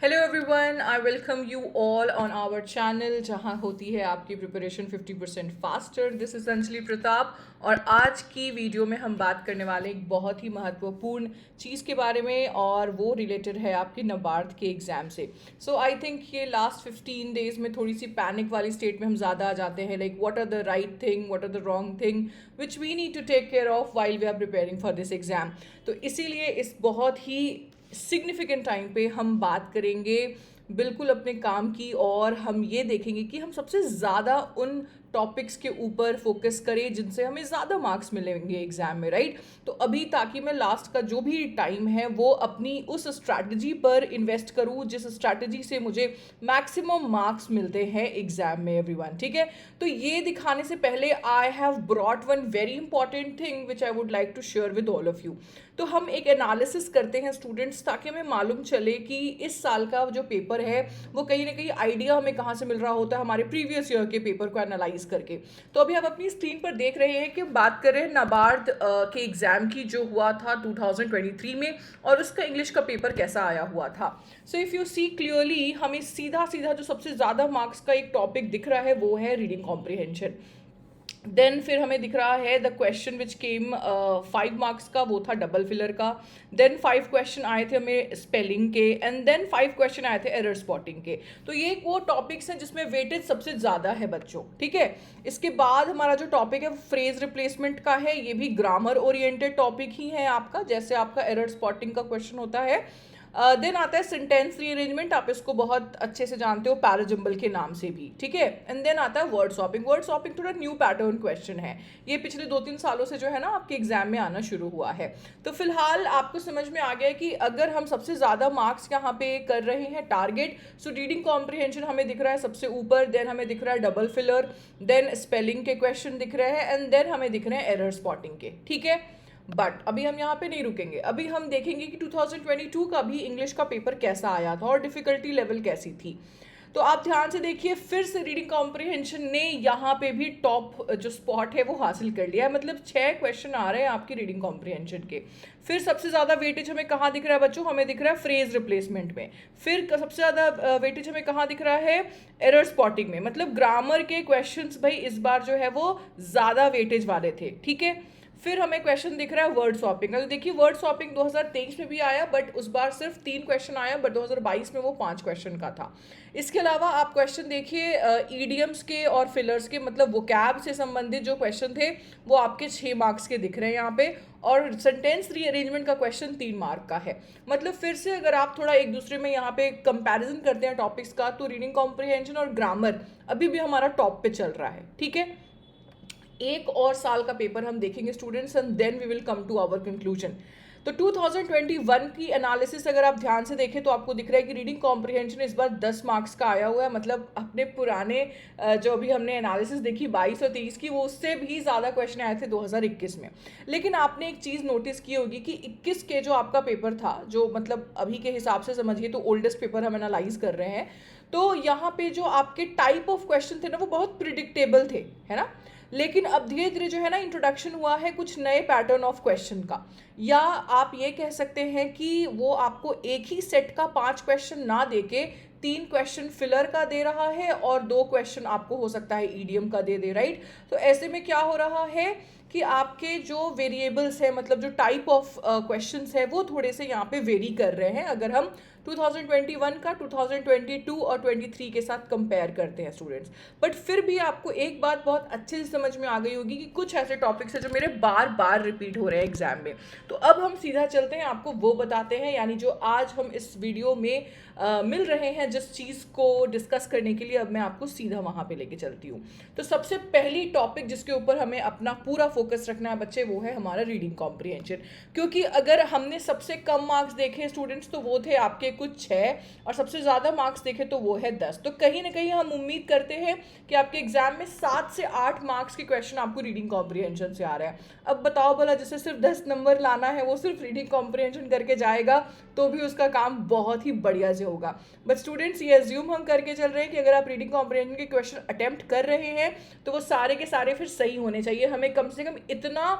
Hello everyone, I welcome you all on our channel जहां होती है आपकी preparation 50% faster. This is Anjali Pratap और आज की वीडियो में हम बात करने वाले एक बहुत ही महत्वपूर्ण चीज़ के बारे में और वो रिलेटेड है आपके नबार्ड के एग्ज़ाम से। सो आई थिंक ये लास्ट 15 डेज में थोड़ी सी पैनिक वाली स्टेट में हम ज़्यादा आ जाते हैं, like what are the right thing, what are the wrong thing which we need to take care of while we are preparing for this exam. तो इसीलिए इस बहुत ही सिग्निफिकेंट टाइम पे हम बात करेंगे बिल्कुल अपने काम की, और हम ये देखेंगे कि हम सबसे ज़्यादा उन टॉपिक्स के ऊपर फोकस करें जिनसे हमें ज़्यादा मार्क्स मिलेंगे एग्जाम में, राइट। तो अभी ताकि मैं लास्ट का जो भी टाइम है वो अपनी उस स्ट्रैटेजी पर इन्वेस्ट करूँ जिस स्ट्रैटेजी से मुझे मैक्सिमम मार्क्स मिलते हैं एग्जाम में एवरीवन, ठीक है। तो ये दिखाने से पहले I have brought one very important thing which I would like to share with all of you. तो हम एक एनालिसिस करते हैं स्टूडेंट्स, ताकि हमें मालूम चले कि इस साल का जो पेपर है वो कहीं ना कहीं आइडिया हमें कहाँ से मिल रहा होता है हमारे प्रीवियस ईयर के पेपर को एनालाइज करके। तो अभी आप अपनी स्क्रीन पर देख रहे हैं कि बात कर रहे हैं नाबार्ड के एग्जाम की जो हुआ था 2023 में, और उसका इंग्लिश का पेपर कैसा आया हुआ था। So if you see clearly, हमें सीधा सीधा जो सबसे ज़्यादा मार्क्स का एक टॉपिक दिख रहा है वो है रीडिंग कॉम्प्रिहेंशन। देन फिर हमें दिख रहा है the question which came 5 marks का, वो था डबल फिलर का। देन 5 क्वेश्चन आए थे हमें स्पेलिंग के, एंड देन 5 क्वेश्चन आए थे एरर स्पॉटिंग के। तो ये वो टॉपिक्स हैं जिसमें वेटेज सबसे ज़्यादा है बच्चों, ठीक है। इसके बाद हमारा जो टॉपिक है फ्रेज रिप्लेसमेंट का है, ये भी ग्रामर ओरिएंटेड टॉपिक ही है आपका, जैसे आपका एरर स्पॉटिंग का क्वेश्चन होता है। देन आता है सेंटेंस रीअरेंजमेंट, आप इसको बहुत अच्छे से जानते हो पैराजम्बल के नाम से भी, ठीक है। एंड देन आता है वर्ड स्वैपिंग। वर्ड स्वैपिंग थोड़ा न्यू पैटर्न क्वेश्चन है, ये पिछले 2-3 सालों से जो है ना आपके एग्जाम में आना शुरू हुआ है। तो फिलहाल आपको समझ में आ गया है कि अगर हम सबसे ज़्यादा मार्क्स यहाँ पे कर रहे हैं टारगेट, सो रीडिंग कॉम्प्रिहेंशन हमें दिख रहा है सबसे ऊपर, देन हमें दिख रहा है डबल फिलर, देन स्पेलिंग के क्वेश्चन दिख रहे हैं, एंड देन हमें दिख रहे हैं एरर स्पॉटिंग के, ठीक है। बट अभी हम यहाँ पे नहीं रुकेंगे, अभी हम देखेंगे कि 2022 का भी इंग्लिश का पेपर कैसा आया था और डिफिकल्टी लेवल कैसी थी। तो आप ध्यान से देखिए, फिर से रीडिंग कॉम्प्रिहेंशन ने यहाँ पे भी टॉप जो स्पॉट है वो हासिल कर लिया है, मतलब 6 क्वेश्चन आ रहे हैं आपकी रीडिंग कॉम्प्रिहेंशन के। फिर सबसे ज़्यादा वेटेज हमें कहाँ दिख रहा है बच्चों, हमें दिख रहा है फ्रेज रिप्लेसमेंट में। फिर सबसे ज़्यादा वेटेज हमें कहाँ दिख रहा है, एरर स्पॉटिंग में। मतलब ग्रामर के क्वेश्चंस भाई इस बार जो है वो ज़्यादा वेटेज वाले थे, ठीक है। फिर हमें क्वेश्चन दिख रहा है वर्ड स्वैपिंग का। तो देखिए वर्ड स्वैपिंग 2023 में भी आया, बट उस बार सिर्फ 3 क्वेश्चन आया, बट 2022 में वो 5 क्वेश्चन का था। इसके अलावा आप क्वेश्चन देखिए ईडियम्स के और फिलर्स के, मतलब वोकैब से संबंधित जो क्वेश्चन थे वो आपके 6 मार्क्स के दिख रहे हैं यहाँ पे, और सेंटेंस रीअरेंजमेंट का क्वेश्चन 3 मार्क का है। मतलब फिर से अगर आप थोड़ा एक दूसरे में यहाँ पे कंपैरिजन करते हैं टॉपिक्स का, तो रीडिंग कॉम्प्रिहेंशन और ग्रामर अभी भी हमारा टॉप पे चल रहा है, ठीक है। एक और साल का पेपर हम देखेंगे students, and then we will come to our conclusion. तो 2021 की एनालिसिस अगर आप ध्यान से देखें तो आपको दिख रहा है कि रीडिंग कॉम्प्रिहेंशन इस बार 10 मार्क्स का आया हुआ है। मतलब अपने पुराने जो अभी हमने एनालिसिस देखी 22 और 23 की, वो उससे भी ज़्यादा क्वेश्चन आए थे 2021 में। लेकिन आपने एक चीज़ नोटिस की होगी कि 21 के जो आपका पेपर था, जो मतलब अभी के हिसाब से समझिए तो ओल्डेस्ट पेपर हम एनालाइज कर रहे हैं, तो यहाँ पे जो आपके टाइप ऑफ क्वेश्चन थे ना वो बहुत प्रिडिक्टेबल थे, है ना। लेकिन अब धीरे धीरे जो है ना इंट्रोडक्शन हुआ है कुछ नए पैटर्न ऑफ क्वेश्चन का, या आप ये कह सकते हैं कि वो आपको एक ही सेट का 5 क्वेश्चन ना देके 3 क्वेश्चन फिलर का दे रहा है और 2 क्वेश्चन आपको हो सकता है ईडीएम का दे दे, राइट। तो ऐसे में क्या हो रहा है कि आपके जो वेरिएबल्स है, मतलब जो टाइप ऑफ क्वेश्चंस है वो थोड़े से यहाँ पे वेरी कर रहे हैं, अगर हम 2021 का 2022 और 23 के साथ कंपेयर करते हैं स्टूडेंट्स। बट फिर भी आपको एक बात बहुत अच्छे से समझ में आ गई होगी कि कुछ ऐसे टॉपिक्स हैं जो मेरे बार बार रिपीट हो रहे हैं एग्जाम में। तो अब हम सीधा चलते हैं, आपको वो बताते हैं, यानी जो आज हम इस वीडियो में मिल रहे हैं जिस चीज़ को डिस्कस करने के लिए, अब मैं आपको सीधा वहाँ पे लेके चलती हूँ। तो सबसे पहली टॉपिक जिसके ऊपर हमें अपना पूरा फोकस रखना है बच्चे, वो है हमारा रीडिंग कॉम्प्रिहेंशन। क्योंकि अगर हमने सबसे कम मार्क्स देखे स्टूडेंट्स तो वो थे आपके कुछ 6, और सबसे ज़्यादा मार्क्स देखे तो वो है 10। तो कहीं ना कहीं हम उम्मीद करते हैं कि आपके एग्जाम में 7 से 8 मार्क्स के क्वेश्चन आपको रीडिंग कॉम्प्रिहेंशन से आ रहे हैं। अब बताओ भला, जिसे सिर्फ 10 नंबर लाना है वो सिर्फ रीडिंग कॉम्प्रिहेंशन करके जाएगा तो भी उसका काम बहुत ही बढ़िया से होगा। बट स्टूडेंट्स ये एज्यूम हम करके चल रहे हैं कि अगर आप रीडिंग कॉम्प्रिहेंशन के क्वेश्चन अटेम्प्ट कर रहे हैं तो वो सारे के सारे फिर सही होने चाहिए। हमें कम से कम इतना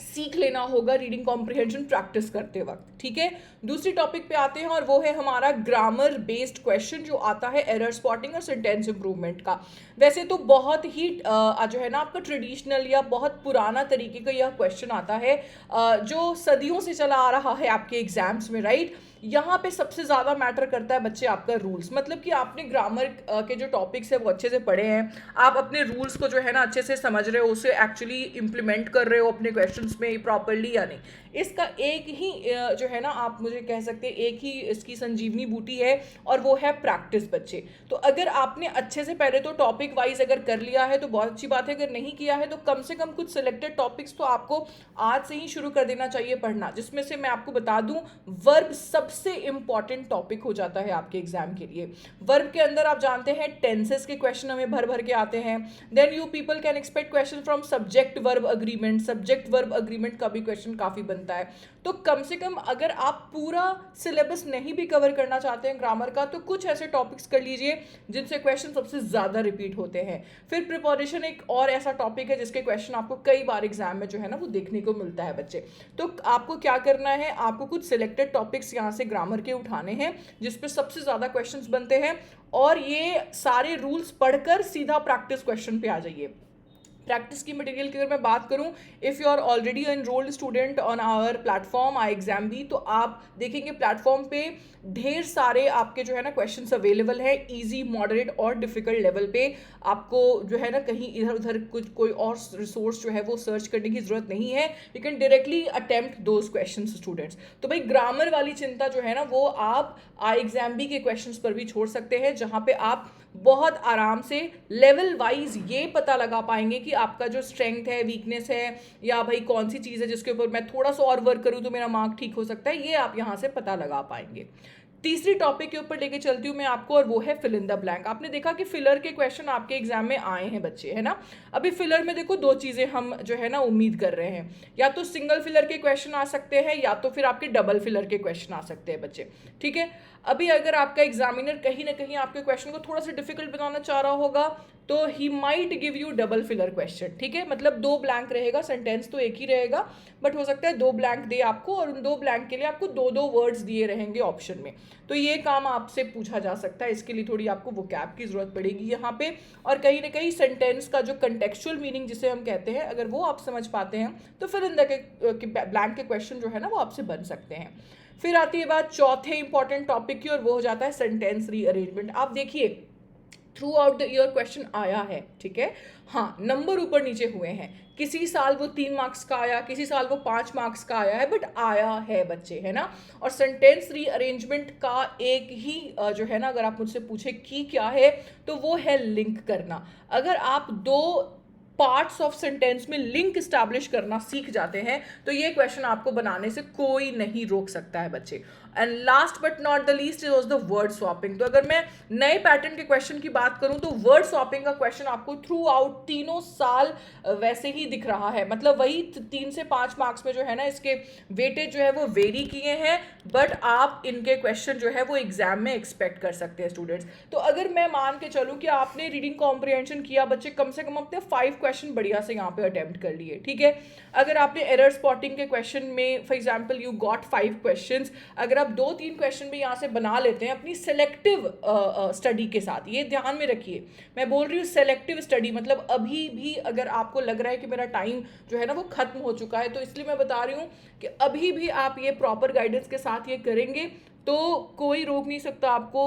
सीख लेना होगा रीडिंग कॉम्प्रिहेंशन प्रैक्टिस करते वक्त, ठीक है। दूसरी टॉपिक पे आते हैं और वो है हमारा ग्रामर बेस्ड क्वेश्चन जो आता है एरर स्पॉटिंग और सेंटेंस इंप्रूवमेंट का। वैसे तो बहुत ही जो है ना आपका ट्रेडिशनल या बहुत पुराना तरीके का यह क्वेश्चन आता है जो सदियों से चला आ रहा है आपके एग्जाम्स में, राइट। यहाँ पे सबसे ज़्यादा मैटर करता है बच्चे आपका रूल्स, मतलब कि आपने ग्रामर के जो टॉपिक्स है वो अच्छे से पढ़े हैं, आप अपने रूल्स को जो है ना अच्छे से समझ रहे हो, उसे एक्चुअली इम्प्लीमेंट कर रहे हो अपने क्वेश्चंस में प्रॉपरली या नहीं। इसका एक ही जो है ना आप मुझे कह सकते हैं एक ही इसकी संजीवनी बूटी है और वो है प्रैक्टिस बच्चे। तो अगर आपने अच्छे से पहले तो टॉपिक वाइज अगर कर लिया है तो बहुत अच्छी बात है, अगर नहीं किया है तो कम से कम कुछ सिलेक्टेड टॉपिक्स तो आपको आज से ही शुरू कर देना चाहिए पढ़ना, जिसमें से मैं आपको बता दूं वर्ब सबसे इंपॉर्टेंट टॉपिक हो जाता है आपके एग्जाम के लिए। वर्ब के अंदर आप जानते हैं टेंसेस के क्वेश्चन हमें भर भर के आते हैं। Then you people can expect question from subject verb agreement, subject verb agreement का भी क्वेश्चन काफी बनता है। तो कम से कम अगर आप पूरा सिलेबस नहीं भी कवर करना चाहते हैं ग्रामर का तो कुछ ऐसे टॉपिक्स कर लीजिए जिनसे क्वेश्चन सबसे ज्यादा रिपीट होते हैं। फिर प्रिपरेशन एक और ऐसा टॉपिक है जिसके क्वेश्चन आपको कई बार एग्जाम में जो है ना वो देखने को मिलता है बच्चे। तो आपको क्या करना है, आपको कुछ सिलेक्टेड टॉपिक्स यहाँ से ग्रामर के उठाने हैं जिसपे सबसे ज्यादा क्वेश्चंस बनते हैं और ये सारे रूल्स पढ़कर सीधा प्रैक्टिस क्वेश्चन पे आ जाइए। प्रैक्टिस की मटेरियल की अगर मैं बात करूं, if you are already enrolled student on our platform I exam B, तो आप देखेंगे प्लेटफॉर्म पे ढेर सारे आपके जो है ना क्वेश्चंस अवेलेबल है इजी, मॉडरेट और डिफिकल्ट लेवल पे। आपको जो है ना कहीं इधर उधर कुछ कोई और रिसोर्स जो है वो सर्च करने की जरूरत नहीं है, you can directly attempt those questions students. तो भाई ग्रामर वाली चिंता जो है ना वो आप आई एग्जाम बी के क्वेश्चंस पर भी छोड़ सकते हैं, जहां पे आप बहुत आराम से लेवल वाइज ये पता लगा पाएंगे कि आपका जो स्ट्रेंथ है, वीकनेस है, या भाई कौन सी चीज़ है जिसके ऊपर मैं थोड़ा सा और वर्क करूँ तो मेरा मार्क ठीक हो सकता है, ये आप यहाँ से पता लगा पाएंगे। तीसरी टॉपिक के ऊपर लेके चलती हूँ मैं आपको और वो है फिल इन द ब्लैंक। आपने देखा कि फिलर के क्वेश्चन आपके एग्जाम में आए हैं बच्चे, है ना। अभी फिलर में देखो दो चीज़ें हम जो है ना उम्मीद कर रहे हैं, या तो सिंगल फिलर के क्वेश्चन आ सकते हैं या तो फिर आपके डबल फिलर के क्वेश्चन आ सकते हैं बच्चे, ठीक है। अभी अगर आपका एग्जामिनर कहीं ना कहीं आपके क्वेश्चन को थोड़ा सा डिफिकल्ट बनाना चाह रहा होगा तो he might give U double filler question, ठीक है। मतलब दो ब्लैंक रहेगा, सेंटेंस तो एक ही रहेगा बट हो सकता है दो ब्लैंक दे आपको और उन दो ब्लैंक के लिए आपको दो दो वर्ड्स दिए रहेंगे ऑप्शन में। तो ये काम आपसे पूछा जा सकता है, इसके लिए थोड़ी आपको वोकैब की जरूरत पड़ेगी यहाँ पे। और कहीं ना कहीं सेंटेंस का जो कंटेक्चुअल मीनिंग जिसे हम कहते हैं अगर वो आप समझ पाते हैं तो फिर इन ब्लैंक के क्वेश्चन जो है ना वो आपसे बन सकते हैं। फिर आती है बात चौथे इंपॉर्टेंट टॉपिक की और वो हो जाता है सेंटेंस रीअरेंजमेंट। आप देखिए through out the year question आया है, ठीक है। हाँ, नंबर ऊपर नीचे हुए हैं, किसी साल वो 3 मार्क्स का आया, किसी साल वो 5 मार्क्स का आया है, बट आया है बच्चे, है ना। और सेंटेंस रीअरेंजमेंट का एक ही जो है ना अगर आप मुझसे पूछे की क्या है तो वो है लिंक करना। अगर आप दो पार्ट्स ऑफ सेंटेंस में लिंक स्टैब्लिश करना सीख जाते हैं तो ये क्वेश्चन आपको बनाने से कोई नहीं रोक सकता है बच्चे। And last but not the least is the word swapping. तो अगर मैं नए पैटर्न के क्वेश्चन की बात करूं तो वर्ड स्वैपिंग का क्वेश्चन आपको थ्रू आउट तीनों साल वैसे ही दिख रहा है, मतलब वही 3 से 5 मार्क्स में जो है ना इसके वेटेज जो है वो वेरी किए हैं, बट आप इनके क्वेश्चन जो है वो एग्जाम में एक्सपेक्ट कर सकते हैं स्टूडेंट्स। तो अगर मैं मान के चलूँ कि आपने रीडिंग कॉम्प्रिहेंशन किया बच्चे, कम से कम अपने 5 क्वेश्चन बढ़िया से यहाँ पे अटेम्प्ट कर लिए, ठीक है। अगर आपने एरर स्पॉटिंग के क्वेश्चन में for example you got 5 questions, अगर आप 2-3 क्वेश्चन भी यहाँ से बना लेते हैं अपनी सेलेक्टिव स्टडी के साथ, ये ध्यान में रखिए मैं बोल रही हूँ सेलेक्टिव स्टडी, मतलब अभी भी अगर आपको लग रहा है कि मेरा टाइम जो है ना वो खत्म हो चुका है तो इसलिए मैं बता रही हूँ कि अभी भी आप ये प्रॉपर गाइडेंस के साथ ये करेंगे तो कोई रोक नहीं सकता आपको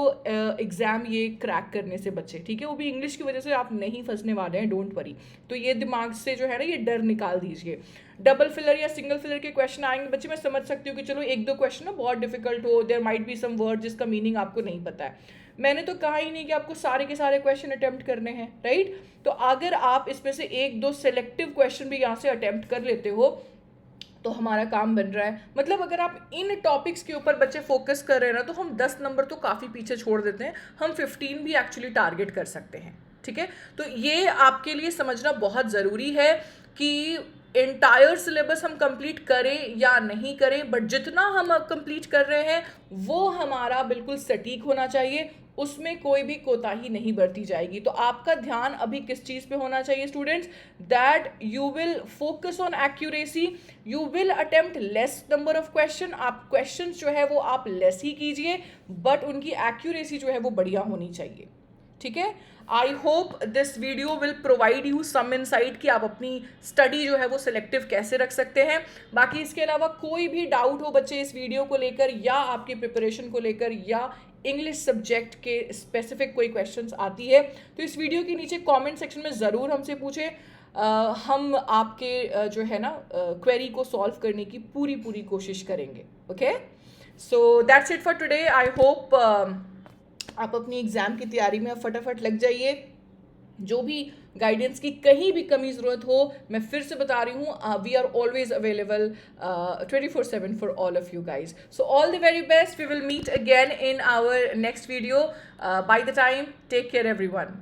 एग्ज़ाम ये क्रैक करने से बच्चे, ठीक है। वो भी इंग्लिश की वजह से आप नहीं फंसने वाले हैं, डोंट वरी। तो ये दिमाग से जो है ना ये डर निकाल दीजिए। डबल फिलर या सिंगल फिलर के क्वेश्चन आएंगे बच्चे, मैं समझ सकती हूँ कि चलो 1-2 क्वेश्चन ना बहुत डिफिकल्ट हो, there might be some word जिसका मीनिंग आपको नहीं पता है। मैंने तो कहा ही नहीं कि आपको सारे के सारे क्वेश्चन अटेम्प्ट करने हैं, राइट। तो अगर आप इसमें से 1-2 सेलेक्टिव क्वेश्चन भी यहाँ से अटेम्प्ट कर लेते हो तो हमारा काम बन रहा है। मतलब अगर आप इन टॉपिक्स के ऊपर बच्चे फोकस कर रहे हैं ना तो हम 10 नंबर तो काफ़ी पीछे छोड़ देते हैं, हम 15 भी एक्चुअली टारगेट कर सकते हैं, ठीक है। तो ये आपके लिए समझना बहुत ज़रूरी है कि एंटायर सिलेबस हम कंप्लीट करें या नहीं करें, बट जितना हम अब कंप्लीट कर रहे हैं वो हमारा बिल्कुल सटीक होना चाहिए, उसमें कोई भी कोताही नहीं बरती जाएगी। तो आपका ध्यान अभी किस चीज़ पे होना चाहिए students, that you will focus on accuracy, you will attempt less number of question, आप क्वेश्चन जो है वो आप लेस ही कीजिए, बट उनकी एक्यूरेसी जो है वो बढ़िया होनी चाहिए। ठीक है, I hope this video will provide you some insight कि आप अपनी स्टडी जो है वो सिलेक्टिव कैसे रख सकते हैं। बाकी इसके अलावा कोई भी डाउट हो बच्चे इस वीडियो को लेकर या आपकी प्रिपरेशन को लेकर या इंग्लिश सब्जेक्ट के स्पेसिफिक कोई क्वेश्चंस आती है तो इस वीडियो के नीचे कमेंट सेक्शन में ज़रूर हमसे पूछें। हम आपके जो है ना क्वेरी को सॉल्व करने की पूरी कोशिश करेंगे। Okay, so that's it for today. I hope आप अपनी एग्ज़ाम की तैयारी में फटाफट लग जाइए। जो भी गाइडेंस की कहीं भी कमी ज़रूरत हो, मैं फिर से बता रही हूँ, we are always available 24/7 for all of you guys. So all the very best, we will meet again in our next video. By the time, take care everyone.